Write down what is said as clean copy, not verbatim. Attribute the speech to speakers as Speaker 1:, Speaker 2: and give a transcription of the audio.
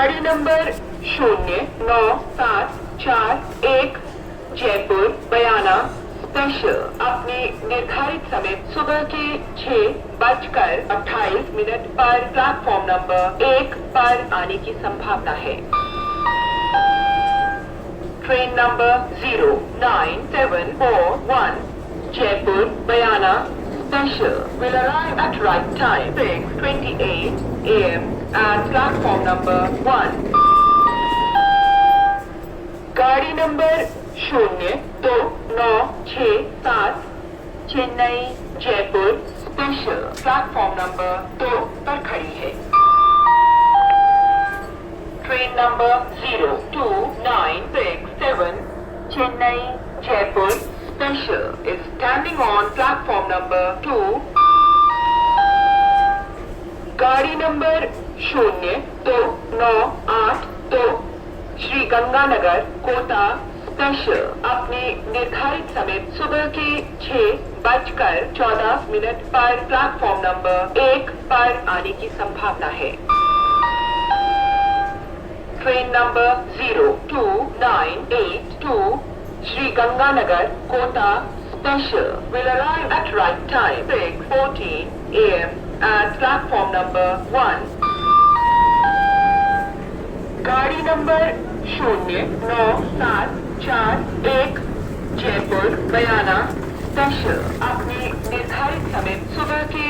Speaker 1: गाड़ी नंबर 097441 जयपुर बयाना स्पेशल अपने निर्धारित समय सुबह के 6:28 पर प्लेटफॉर्म नंबर 1 पर आने की संभावना है। Train number 09741 Jaipur Bayana special will arrive at right time 6:28 a.m. at platform number 1. गाड़ी number 0297 Chennai Jaipur special platform number 2 पर खड़ी है। Train number 02967 Chennai Jaipur special is standing on platform number 2. गाड़ी नंबर 0292 श्री गंगानगर कोटा स्पेशल अपने निर्धारित समय सुबह के 6:14 पर प्लेटफॉर्म नंबर 1 पर आने की संभावना है। Train number 02982 Shri Ganganagar Kota special will arrive at right time 6:14 a.m. at platform number 1. गाड़ी नंबर 09741 जयपुर बयाना स्पेशल अपने निर्धारित समय सुबह के